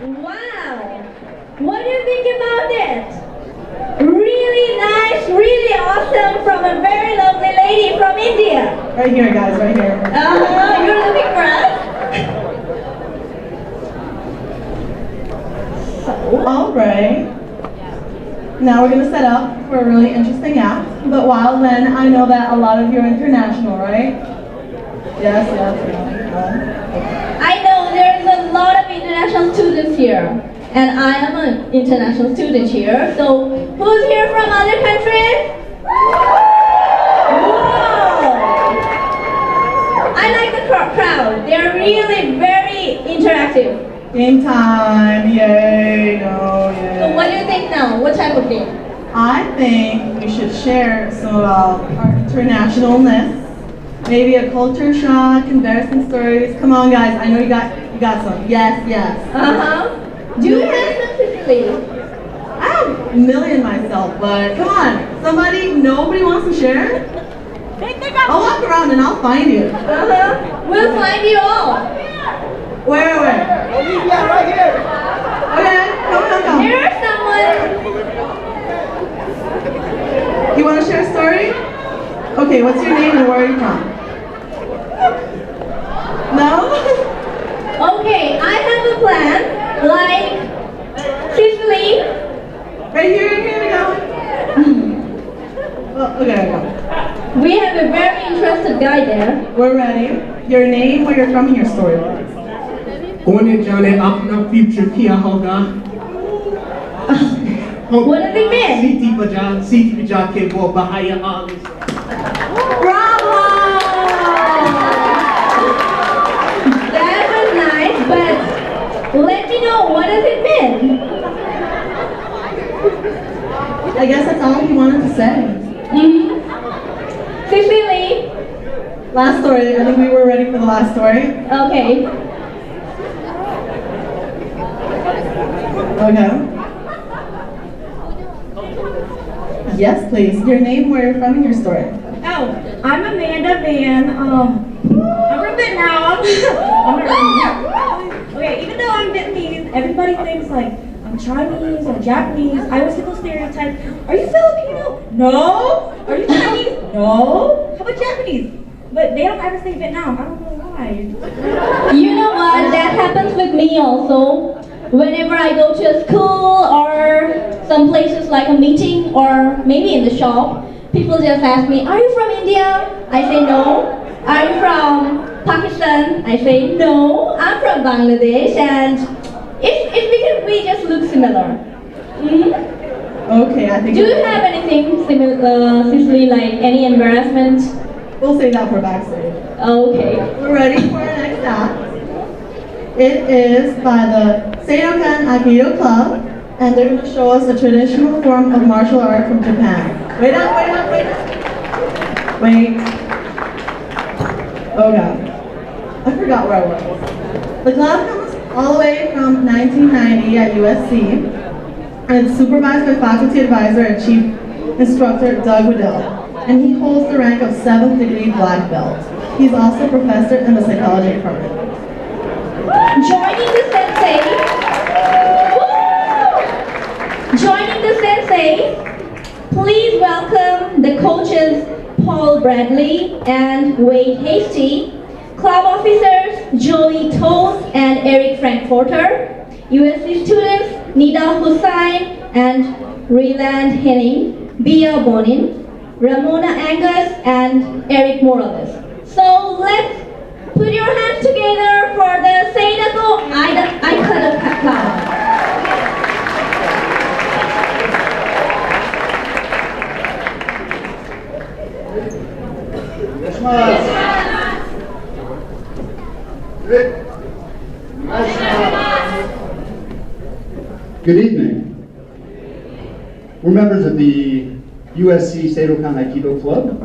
Wow! What do you think about it? Really nice, really awesome from a very lovely lady from India. Right here, guys, right here. You're looking for us? All right. Now we're gonna set up for a really interesting act. But while then, I know that a lot of you are international, right? Yes, yes, yes. I know there's a lot of international students here. And I am an international student here. So who's here from other countries? Wow! I like the crowd. They're really very interactive. Game time, yay, no, yay. So what do you think now? What type of game? I think we should share some of our internationalness. Maybe a culture shock, embarrassing stories. Come on, guys, I know you got some. Yes, yes. Do you have some, Cecily? I have a million myself, but come on, nobody wants to share? I'll walk around and I'll find you. We'll find you all. Where? Olivia, right here. Okay, come. Here's someone. You want to share a story? Okay, what's your name and where are you from? No? Okay, I have a plan. Like Cecily. Right here we go. Oh, okay, go. We have a very interested guy there. We're ready. Your name, where you're from, and your story, please. Only Johnny Apna future Kia Hoga. What does it mean? City Baja ke wo bahaya alis. Bravo! That was nice, but let me know, what does it mean? I guess that's all he wanted to say. Cecily. Last story. I think we were ready for the last story. Okay. Okay. Yes, please. Your name, where you're from, and your story. Oh, I'm Amanda Van. I'm from Vietnam. Okay, even though I'm Vietnamese, everybody thinks like I'm Chinese or Japanese. I always get those stereotypes. Are you Filipino? No. Are you Chinese? No. How about Japanese? But they don't ever say Vietnam. I don't know why. You know what? That happens with me also. Whenever I go to a school or some places like a meeting or maybe in the shop, people just ask me, are you from India? I say no. Are you from Pakistan? I say no. I'm from Bangladesh, and it's because we just look similar. Okay, I think. Do you have anything similar, Cecily, like any embarrassment? We'll save that for backstage. Okay. We're ready for our next act. It is by the Seidokan Aikido Club, and they're going to show us a traditional form of martial art from Japan. Wait up. Wait. Oh god. I forgot where I was. The club comes all the way from 1990 at USC, and it's supervised by faculty advisor and chief instructor Doug Waddell, and he holds the rank of 7th degree black belt. He's also a professor in the psychology department. Joining the sensei, please welcome the coaches Paul Bradley and Wade Hasty, club officers Joey Toth and Eric Frankfurter, USC students Nida Hussain and Ryland Henning, Bia Bonin, Ramona Angus and Eric Morales. So let's put your hands together for the Seidokan Aikido Club. Good evening. We're members of the USC Seidokan Aikido Club,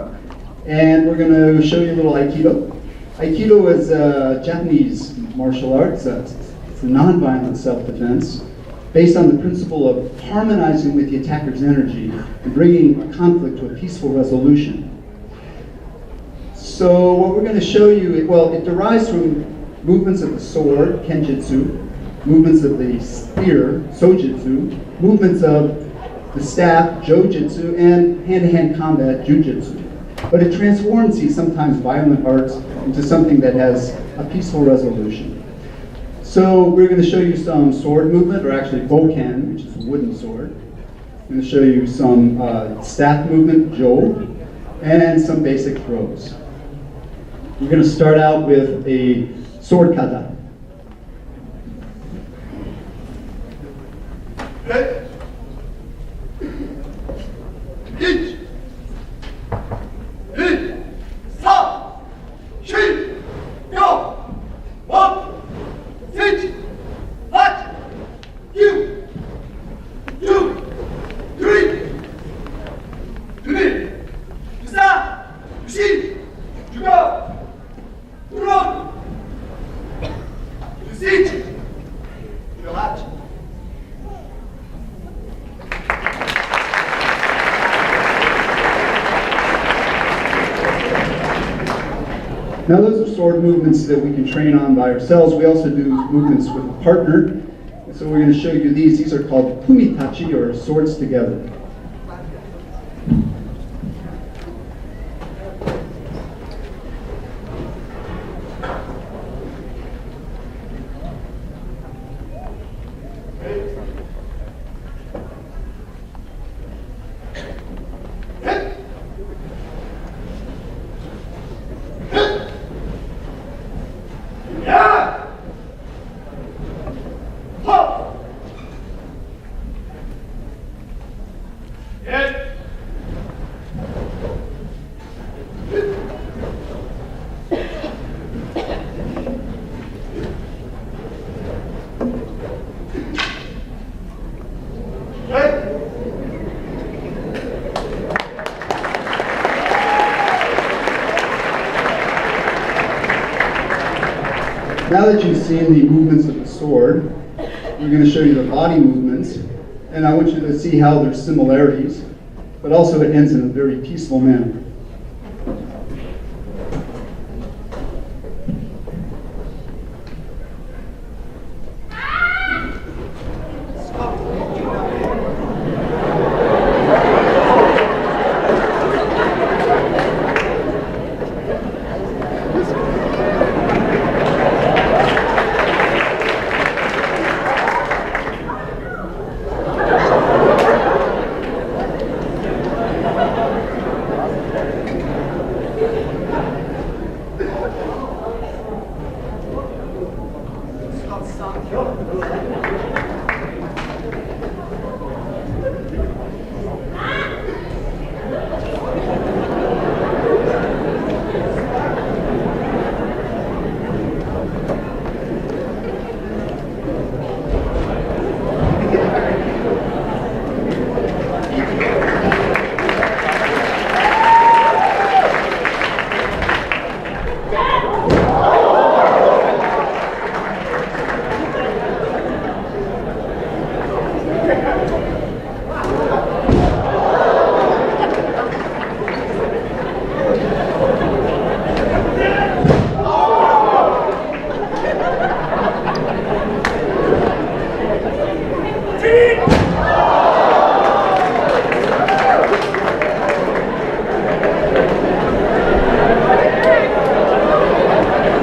and we're going to show you a little Aikido. Aikido is a Japanese martial arts. It's a non-violent self-defense based on the principle of harmonizing with the attacker's energy and bringing a conflict to a peaceful resolution. So what we're going to show you, well, it derives from movements of the sword, kenjutsu, movements of the spear, sojitsu, movements of the staff, jojitsu, and hand-to-hand combat, jujitsu. But it transforms these sometimes violent arts into something that has a peaceful resolution. So we're going to show you some sword movement, or actually bokan, which is a wooden sword. I'm going to show you some staff movement, jo, and some basic throws. We're going to start out with a sword kata. Now those are sword movements that we can train on by ourselves. We also do movements with a partner. So we're going to show you these. These are called kumitachi, or swords together. Now that you've seen the movements of the sword, we're going to show you the body movements, and I want you to see how there's similarities, but also it ends in a very peaceful manner.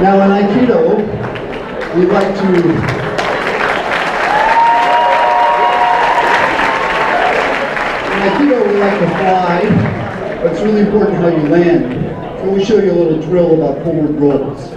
Now in Aikido, we like to fly, but it's really important how you land. So we'll show you a little drill about forward rolls.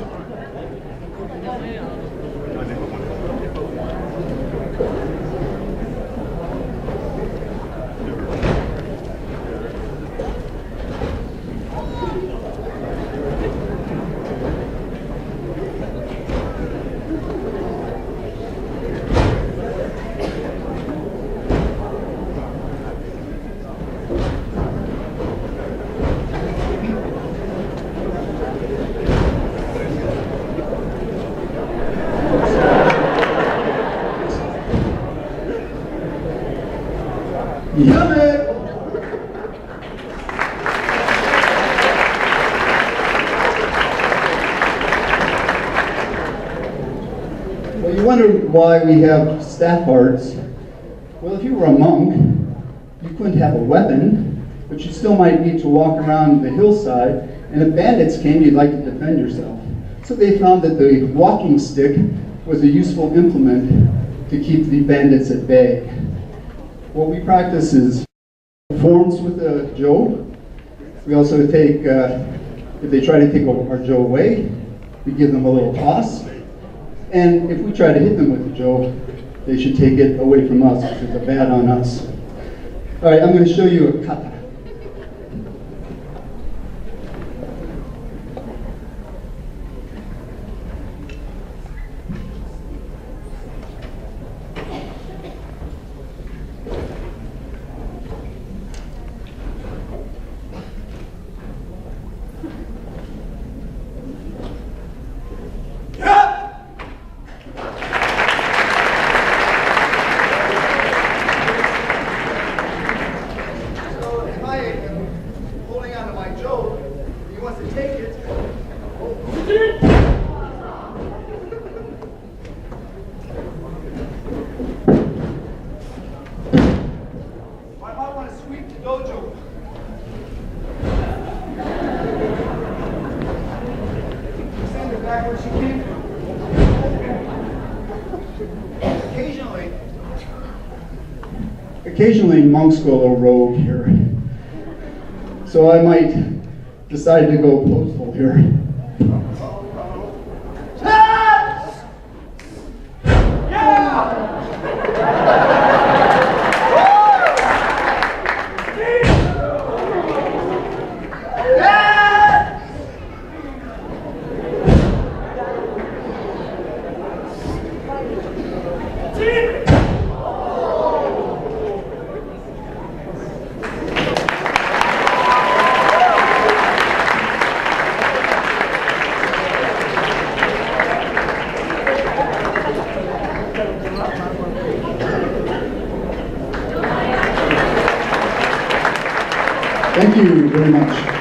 Yummy! Well, you wonder why we have staff hearts. Well, if you were a monk, you couldn't have a weapon, but you still might need to walk around the hillside, and if bandits came, you'd like to defend yourself. So they found that the walking stick was a useful implement to keep the bandits at bay. What we practice is forms with a jo. We also take, if they try to take our jo away, we give them a little toss. And if we try to hit them with the jo, they should take it away from us because it's a bad on us. All right, I'm going to show you a kata. Occasionally monks go a little rogue here. So I might decide to go postal here. Thank you very much.